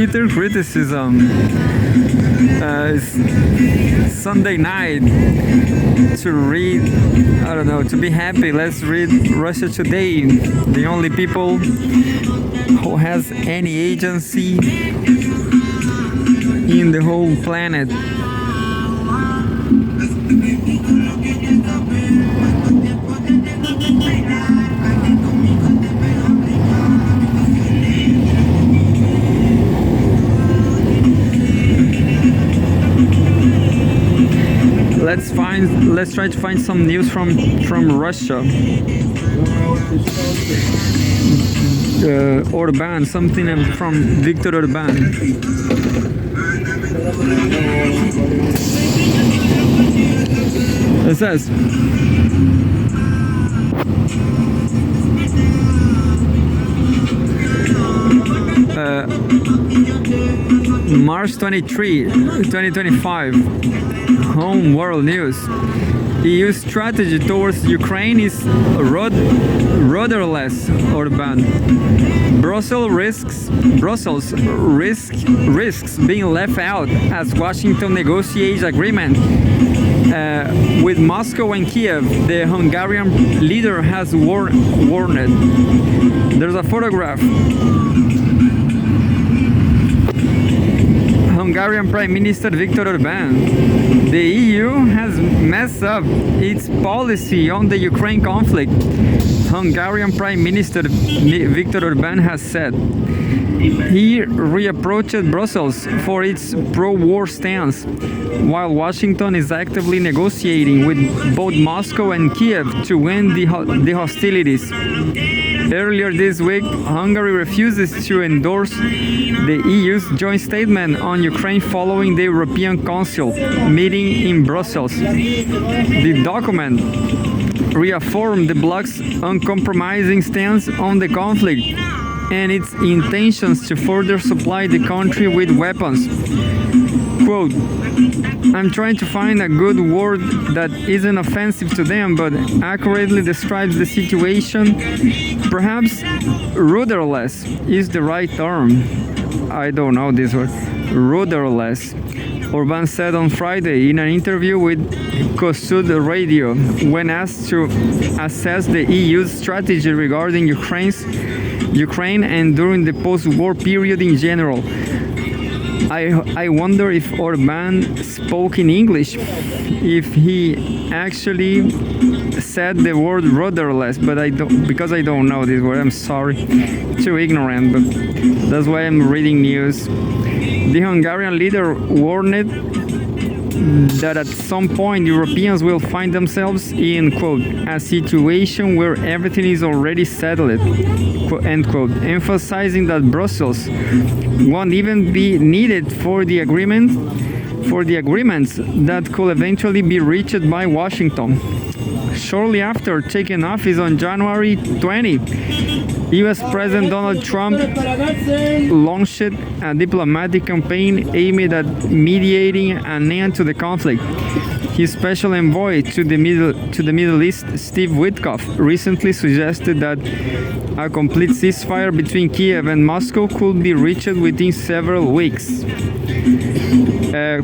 Twitter criticism. Sunday night to read, I don't know, to be happy. Let's read Russia Today, the only people who has any agency in the whole planet. Let's try to find some news from Russia. Orban, something from Viktor Orban. It says March 23, 2025, Home World News. EU strategy towards Ukraine is rudderless, Orban. Brussels risks being left out as Washington negotiates agreement with Moscow and Kiev. The Hungarian leader has warned. There's a photograph. Hungarian Prime Minister Viktor Orban. The EU has messed up its policy on the Ukraine conflict, Hungarian Prime Minister Viktor Orban has said. He reapproached Brussels for its pro-war stance, while Washington is actively negotiating with both Moscow and Kiev to end the hostilities. Earlier this week, Hungary refuses to endorse the EU's joint statement on Ukraine following the European Council meeting in Brussels. The document reaffirmed the bloc's uncompromising stance on the conflict and its intentions to further supply the country with weapons. Quote, I'm trying to find a good word that isn't offensive to them but accurately describes the situation. Perhaps rudderless is the right term. I don't know this word. Rudderless. Orban said on Friday in an interview with Kossuth Radio when asked to assess the EU's strategy regarding Ukraine and during the post-war period in general. I wonder if Orban spoke in English, if he actually said the word rudderless, but because I don't know this word, I'm sorry, too ignorant, but that's why I'm reading news. The Hungarian leader warned that at some point Europeans will find themselves in, quote, a situation where everything is already settled, end quote, emphasizing that Brussels won't even be needed for the agreements that could eventually be reached by Washington. Shortly after taking office on January 20, U.S. President Donald Trump launched a diplomatic campaign aimed at mediating an end to the conflict. His special envoy to the Middle East, Steve Witkoff, recently suggested that a complete ceasefire between Kiev and Moscow could be reached within several weeks.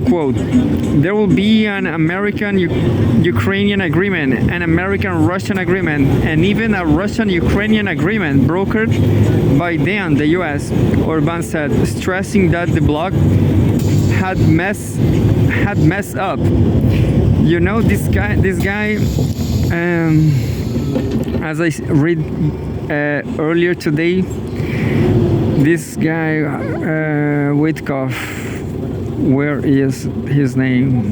Quote, there will be an American-Ukrainian agreement, an American-Russian agreement, and even a Russian-Ukrainian agreement brokered by then the U.S., Orban said, stressing that the bloc had messed up. You know, this guy, as I read earlier today, this guy, Witkoff, where is his name?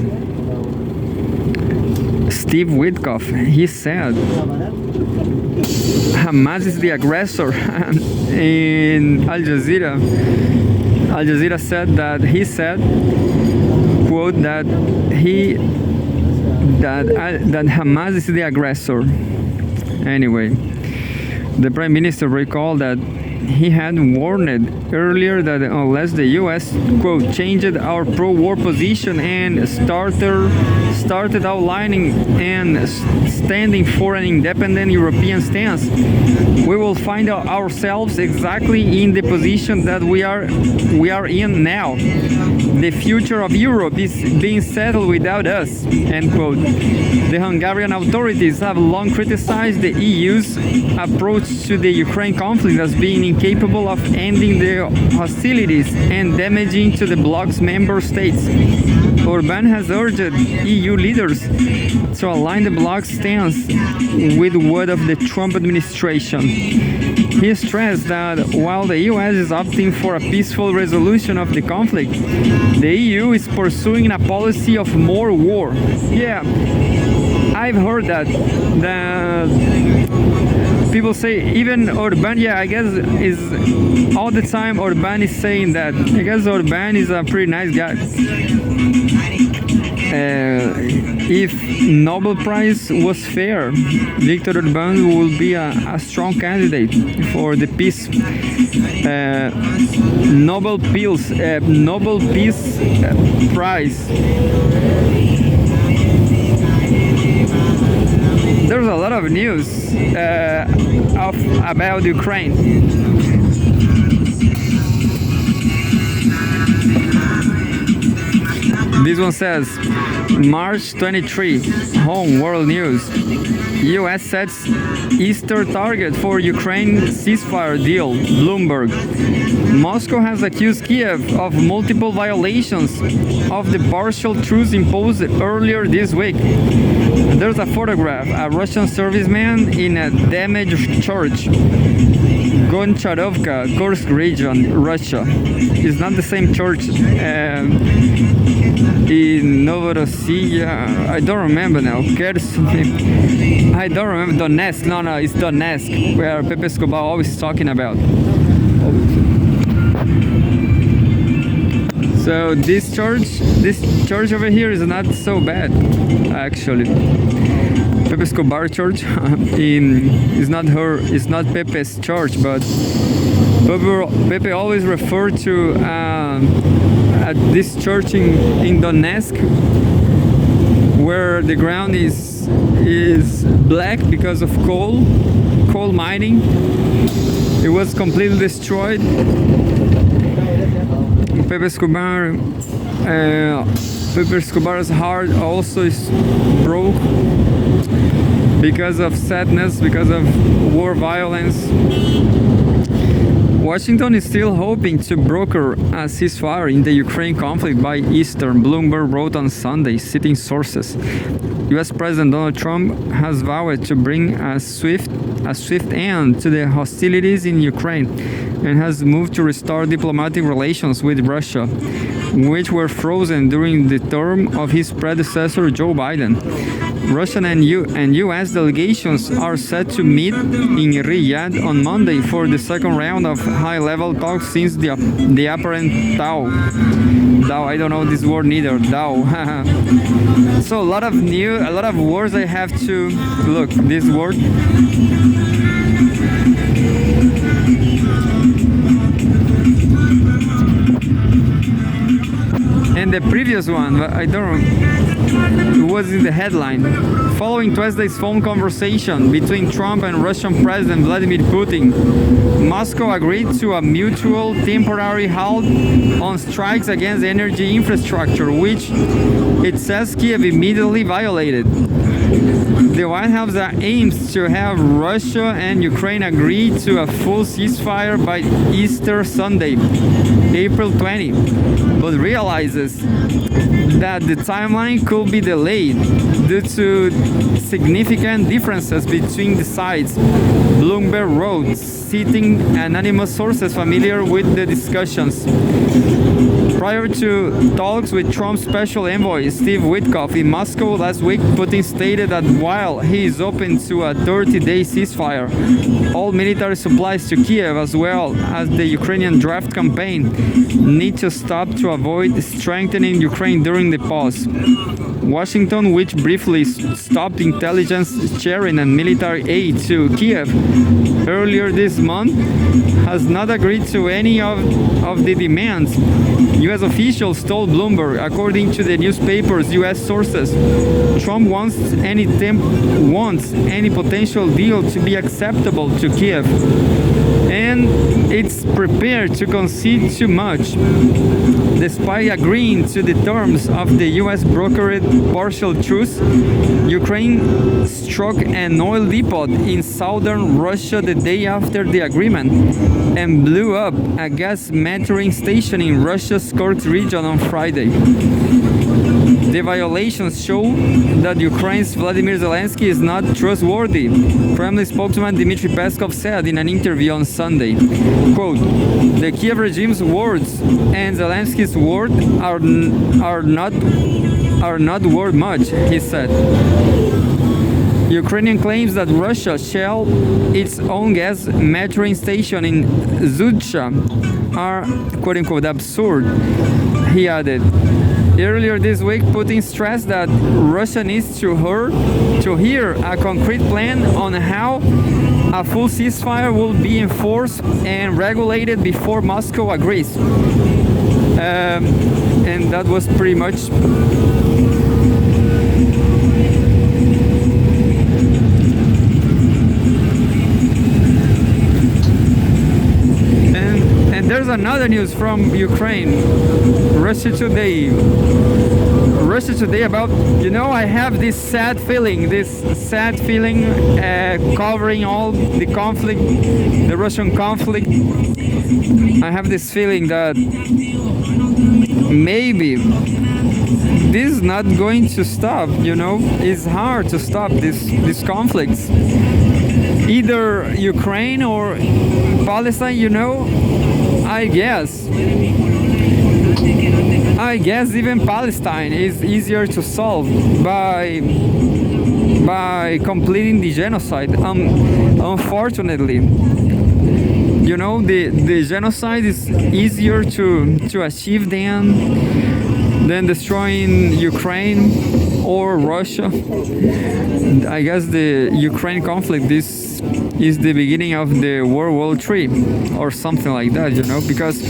Steve Witkoff. He said Hamas is the aggressor. In Al Jazeera, Al Jazeera said that he said, quote, that Hamas is the aggressor. Anyway, the Prime Minister recalled that he had warned earlier that unless the U.S. quote changed our pro-war position and started outlining and standing for an independent European stance, we will find ourselves exactly in the position that we are in now. The future of Europe is being settled without us, end quote. The Hungarian authorities have long criticized the EU's approach to the Ukraine conflict as being incapable of ending the hostilities and damaging to the bloc's member states. Orbán has urged EU leaders to align the bloc's stance with what of the Trump administration. He stressed that while the US is opting for a peaceful resolution of the conflict, the EU is pursuing a policy of more war. Yeah, I've heard that people say, even Orbán, yeah, I guess is all the time Orbán is saying that. I guess Orbán is a pretty nice guy. If Nobel Prize was fair, Viktor Orbán would be a strong candidate for the peace Nobel Peace Prize. There's a lot of news about Ukraine. This one says, March 23, Home World News. U.S. sets Easter target for Ukraine ceasefire deal, Bloomberg. Moscow has accused Kiev of multiple violations of the partial truce imposed earlier this week. There's a photograph, a Russian serviceman in a damaged church. Goncharovka, Kursk region, Russia. It's not the same church in Novorossiya. I don't remember now. Kherson. I don't remember. Donetsk. No, it's Donetsk, where Pepe Escobar always talking about. So this church over here is not so bad, actually. Pepe Escobar church it's not Pepe's church, but Pepe always referred to this church in Donetsk, where the ground is black because of coal mining. It was completely destroyed. Pepe Escobar's heart also is broke because of sadness, because of war violence. Washington is still hoping to broker a ceasefire in the Ukraine conflict by Easter, Bloomberg wrote on Sunday, citing sources. U.S. President Donald Trump has vowed to bring a swift end to the hostilities in Ukraine and has moved to restore diplomatic relations with Russia, which were frozen during the term of his predecessor Joe Biden. Russian and U.S. delegations are set to meet in Riyadh on Monday for the second round of high-level talks since the apparent thaw. I don't know this word neither. Thaw. So a lot of words I have to look. This word. And the previous one, I don't know, it was in the headline. Following Tuesday's phone conversation between Trump and Russian President Vladimir Putin, Moscow agreed to a mutual temporary halt on strikes against energy infrastructure, which it says Kiev immediately violated. The White House aims to have Russia and Ukraine agree to a full ceasefire by Easter Sunday, April 20, but realizes that the timeline could be delayed due to significant differences between the sides, Bloomberg wrote, citing anonymous sources familiar with the discussions. Prior to talks with Trump's special envoy Steve Witkoff in Moscow last week, Putin stated that while he is open to a 30-day ceasefire, all military supplies to Kiev as well as the Ukrainian draft campaign need to stop to avoid strengthening Ukraine during the pause. Washington, which briefly stopped intelligence sharing and military aid to Kiev earlier this month, has not agreed to any of the demands. U.S. officials told Bloomberg, according to the newspaper's U.S. sources, Trump wants any potential deal to be acceptable to Kiev, and it's prepared to concede too much. Despite agreeing to the terms of the U.S. brokered partial truce, Ukraine struck an oil depot in southern Russia the day after the agreement and blew up a gas metering station in Russia's Kursk region on Friday. The violations show that Ukraine's Vladimir Zelensky is not trustworthy, Kremlin spokesman Dmitry Peskov said in an interview on Sunday. Quote, the Kiev regime's words and Zelensky's word are not worth much, he said. Ukrainian claims that Russia shelled its own gas metering station in Zhucha are quote-unquote absurd, he added. Earlier this week, Putin stressed that Russia needs to hear a concrete plan on how a full ceasefire will be enforced and regulated before Moscow agrees. And that was pretty much and there's another news from Ukraine. Russia Today about, I have this sad feeling covering all the conflict, the Russian conflict. I have this feeling that maybe this is not going to stop, It's hard to stop these conflicts. Either Ukraine or Palestine, I guess even Palestine is easier to solve by completing the genocide. Unfortunately, the genocide is easier to achieve than destroying Ukraine or Russia. I guess the Ukraine conflict, this is the beginning of the World War III or something like that, because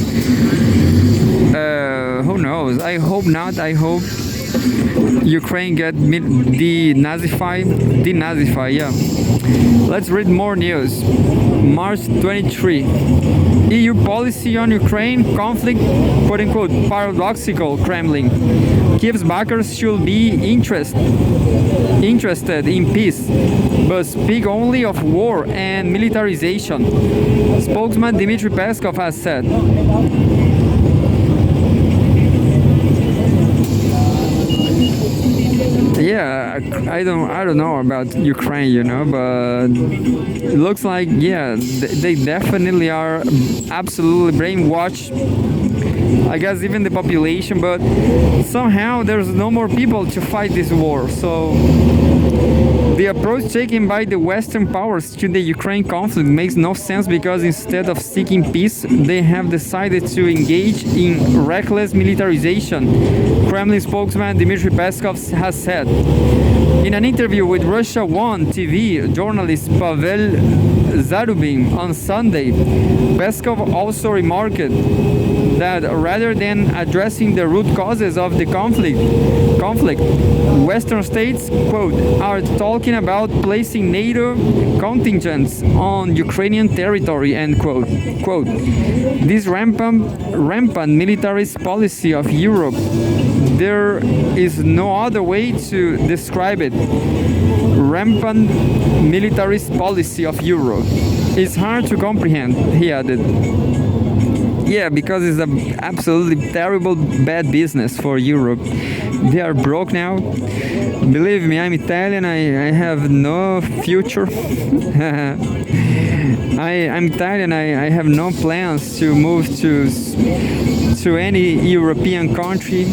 who knows? I hope not. I hope Ukraine get denazified. Yeah. Let's read more news. March 23. EU policy on Ukraine conflict, quote unquote, paradoxical. Kremlin. Kiev's backers should be interested in peace, but speak only of war and militarization. Spokesman Dmitry Peskov has said. Yeah, I don't know about Ukraine, but it looks like, they definitely are absolutely brainwashed. I guess even the population, but somehow there's no more people to fight this war. So the approach taken by the Western powers to the Ukraine conflict makes no sense, because instead of seeking peace, they have decided to engage in reckless militarization, Kremlin spokesman Dmitry Peskov has said. In an interview with Russia One TV journalist Pavel Zarubin on Sunday, Peskov also remarked that rather than addressing the root causes of the conflict, Western states, quote, are talking about placing NATO contingents on Ukrainian territory, end quote. Quote, this rampant militarist policy of Europe, there is no other way to describe it. Rampant militarist policy of Europe is hard to comprehend, he added. Yeah, because it's an absolutely terrible, bad business for Europe. They are broke now. Believe me, I'm Italian. I have no future. I'm Italian. I have no plans to move to any European country.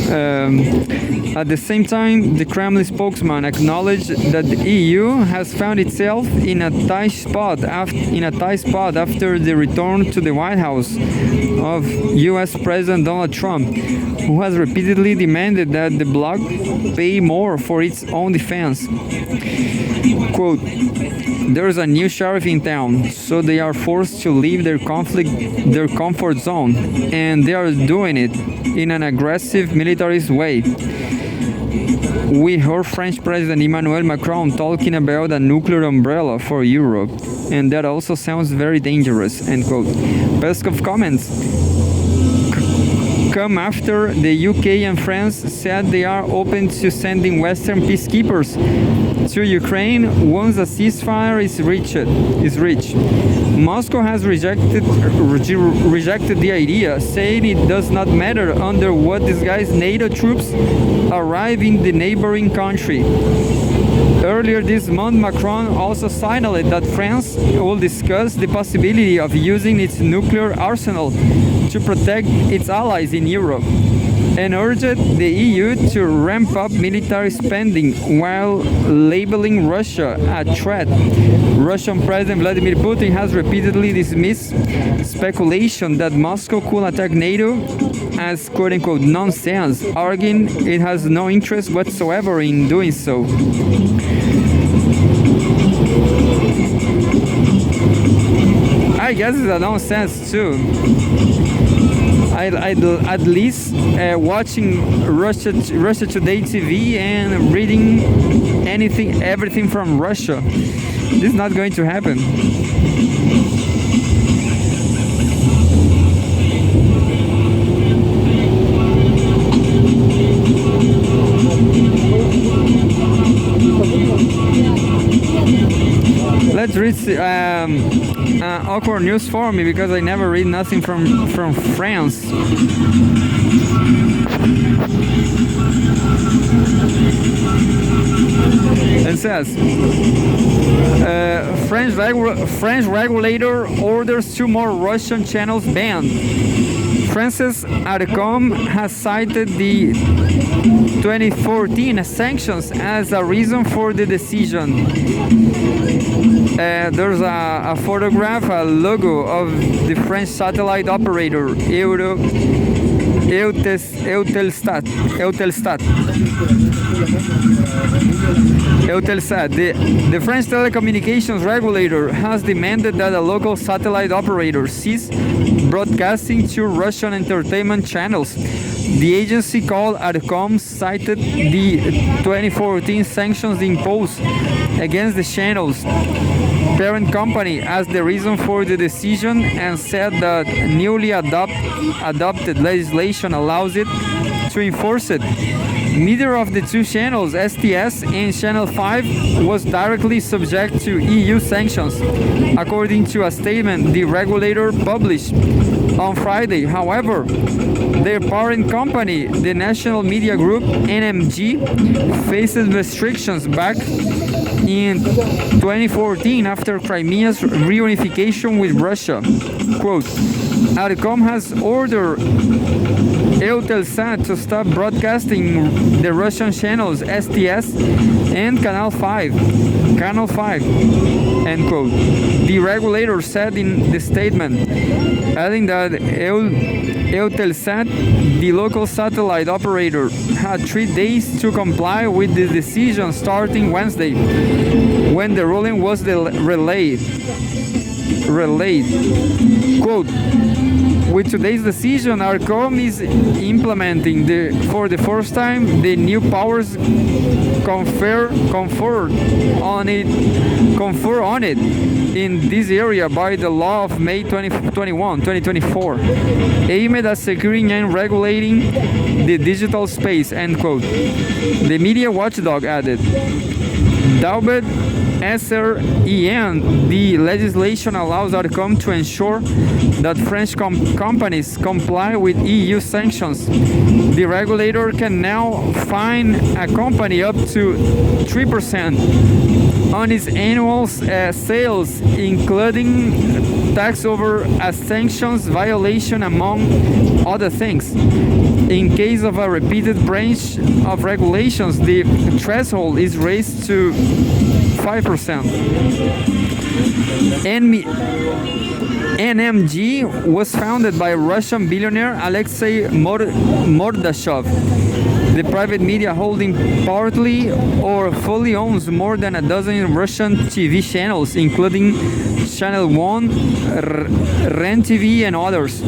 At the same time, the Kremlin spokesman acknowledged that the EU has found itself in a tight spot after the return to the White House of U.S. President Donald Trump, who has repeatedly demanded that the bloc pay more for its own defense. Quote, "There's a new sheriff in town, so they are forced to leave their comfort zone, and they are doing it in an aggressive militarist way. We heard French President Emmanuel Macron talking about a nuclear umbrella for Europe, and that also sounds very dangerous," end quote. Peskov comments come after the UK and France said they are open to sending Western peacekeepers to Ukraine once a ceasefire is reached. Moscow has rejected the idea, saying it does not matter under what disguise NATO troops arrive in the neighboring country. Earlier this month, Macron also signaled that France will discuss the possibility of using its nuclear arsenal to protect its allies in Europe, and urged the EU to ramp up military spending while labeling Russia a threat. Russian President Vladimir Putin has repeatedly dismissed speculation that Moscow could attack NATO as quote-unquote nonsense, arguing it has no interest whatsoever in doing so. I guess it's a nonsense too. I'd at least watching Russia Today TV and reading everything from Russia. This is not going to happen. Let's read awkward news for me, because I never read nothing from France. It says French regulator orders 2 more Russian channels banned. France's ARCOM has cited the 2014 sanctions as a reason for the decision. There's a photograph, a logo of the French satellite operator Eutelsat. The French telecommunications regulator has demanded that a local satellite operator cease broadcasting to Russian entertainment channels. The agency called ARCOM cited the 2014 sanctions imposed against the channel's parent company as the reason for the decision, and said that newly adopted legislation allows it to enforce it. Neither of the 2 channels, STS and Channel 5, was directly subject to EU sanctions, according to a statement the regulator published on Friday. However, their parent company, the National Media Group NMG, faces restrictions back in 2014 after Crimea's reunification with Russia. Quote, ARCOM has ordered Eutelsat to stop broadcasting the Russian channels STS and Canal 5, end quote. The regulator said in the statement, adding that Eutelsat, the local satellite operator, had 3 days to comply with the decision starting Wednesday, when the ruling was relayed. Quote, with today's decision, ARCOM is implementing for the first time the new powers confer on it in this area by the law of May 2024, aimed at securing and regulating the digital space, end quote. The media watchdog added, Daubed SREN, the legislation allows ARCOM to ensure that French companies comply with EU sanctions. The regulator can now fine a company up to 3% on its annual sales, including tax over a sanctions violation, among other things. In case of a repeated breach of regulations, the threshold is raised to 5%. NMG was founded by Russian billionaire Alexei Mordashov. The private media holding partly or fully owns more than a dozen Russian TV channels, including Channel 1, REN TV, and others.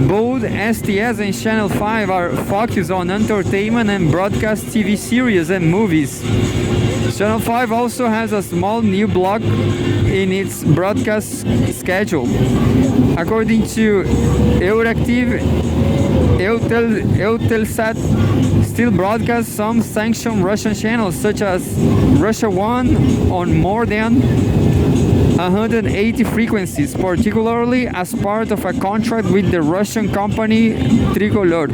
Both STS and Channel 5 are focused on entertainment and broadcast TV series and movies. Channel 5 also has a small new block in its broadcast schedule. According to Euractiv, Eutelsat still broadcasts some sanctioned Russian channels such as Russia 1 on more than 180 frequencies, particularly as part of a contract with the Russian company Tricolor.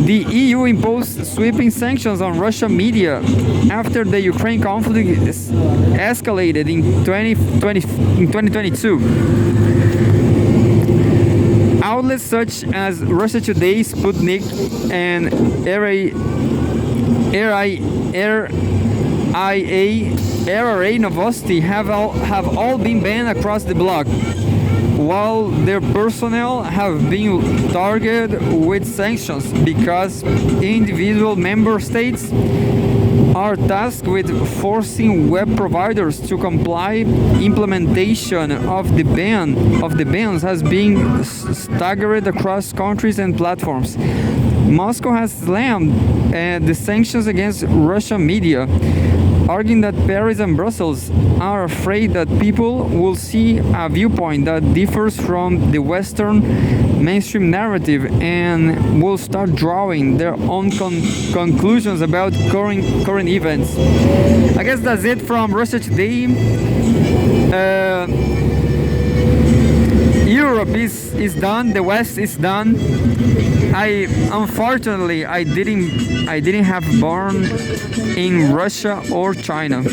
The EU imposed sweeping sanctions on Russian media after the Ukraine conflict escalated in 2022. Outlets such as Russia Today, Sputnik, and RIA Novosti have all been banned across the bloc, while their personnel have been targeted with sanctions because individual member states are tasked with forcing web providers to comply. Implementation of the bans has been staggered across countries and platforms. Moscow has slammed the sanctions against Russian media, arguing that Paris and Brussels are afraid that people will see a viewpoint that differs from the Western mainstream narrative and will start drawing their own conclusions about current events. I guess that's it from Russia Today. Europe is done. The West is done. Unfortunately I didn't have born in Russia or China.